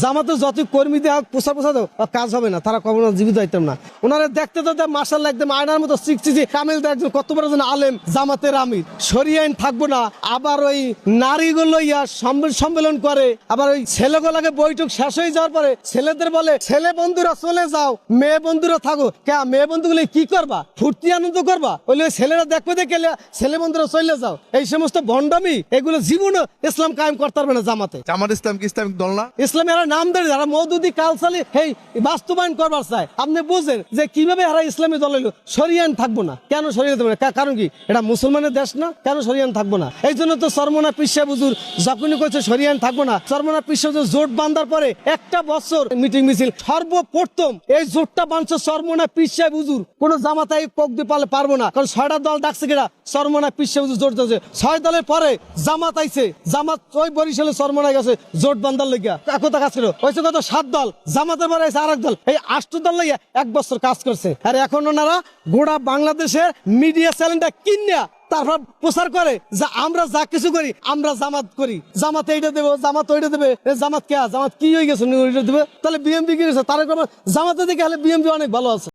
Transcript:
জামাতে যত কর্মী দেওয়া প্রচার প্রচার কাজ হবে না, তারা কখনো জীবিত হইতাম না। ওনারা দেখতে তো মার্শাল্লাহ একদম আয়নার মতো শিখছি কামিল একজন কত বড় জন আলেম জামাতের আমির। শরিয়া আইন থাকবো না, আবার ওই নারীগুলো সম্মেলন করে, আবার ওই ছেলেগুলোকে বৈঠক শেষ হয়ে যাওয়ার পরে ছেলেদের বলে ছেলে বন্ধুরা চলে যাও, মেয়ে বন্ধুরা থাকো। কে মেয়ে বন্ধুগুলো কি করবা? ফুর্তি আনন্দ করবা? বলে ছেলেরা দেখবে দেখে ছেলে বন্ধুরা চলে যাও। এই সমস্ত ভণ্ডামি এগুলো জীবনে ইসলাম কায়েম করতে পারবে না জামাতে। জামাত ইসলাম কি ইসলামিক দল না? ইসলামে এরা নাম দেয়, যারা মওদুদি কালচালি এই বাস্তবায়ন করবার চায়। আপনি বুঝেন যে কিভাবে এরা ইসলামী দল হইলো। শরিয়ান থাকবো না, কেন শরিয়ান থাকবে না? কারণ কি? এটা মুসলমানের দেশ না, কেন শরিয়ান থাকবো না? এই জন্য তো চরমনা পীর সাহেব হুজুর যখনই কইছে শরিয়ান থাকবো না, চরমনা পীর সাহেব জোট বাঁধার পরে একটা বছর মিটিং মিছিল, সর্বপ্রথম এই জোটটা বাঁধছে চরমনা পীর সাহেব হুজুর। কোন জামাতাই পক দিয়ে পারবো না, কারণ 6টা দল ডাকছে কিনা চরমনা পীর সাহেব হুজুর জোট দিয়েছে। 6 দলের পরে জামাত আইছে, জামাত ওই বরিশালে চরমনায় গেছে জোট বান্ধার লেগিয়া একতা কাজ করে। হয়েছে কত 7 দল, জামাতের পরে আছে আরেক দল, এই 8 দল লেগিয়া 1 বছর কাজ করছে। আর এখন ওনারা গোটা বাংলাদেশের মিডিয়া চ্যানেলটা কিনিয়া তারপর প্রচার করে যে আমরা যা কিছু করি আমরা জামাত করি, জামাত এইটা দেবো, জামাত ওইটা দেবে। জামাত কে? জামাত কি হয়ে গেছে? ওইটা দেবে। তাহলে বিএমপি কি গেছে? তারা জামাতের দিকে হলে বিএমপি অনেক ভালো আছে।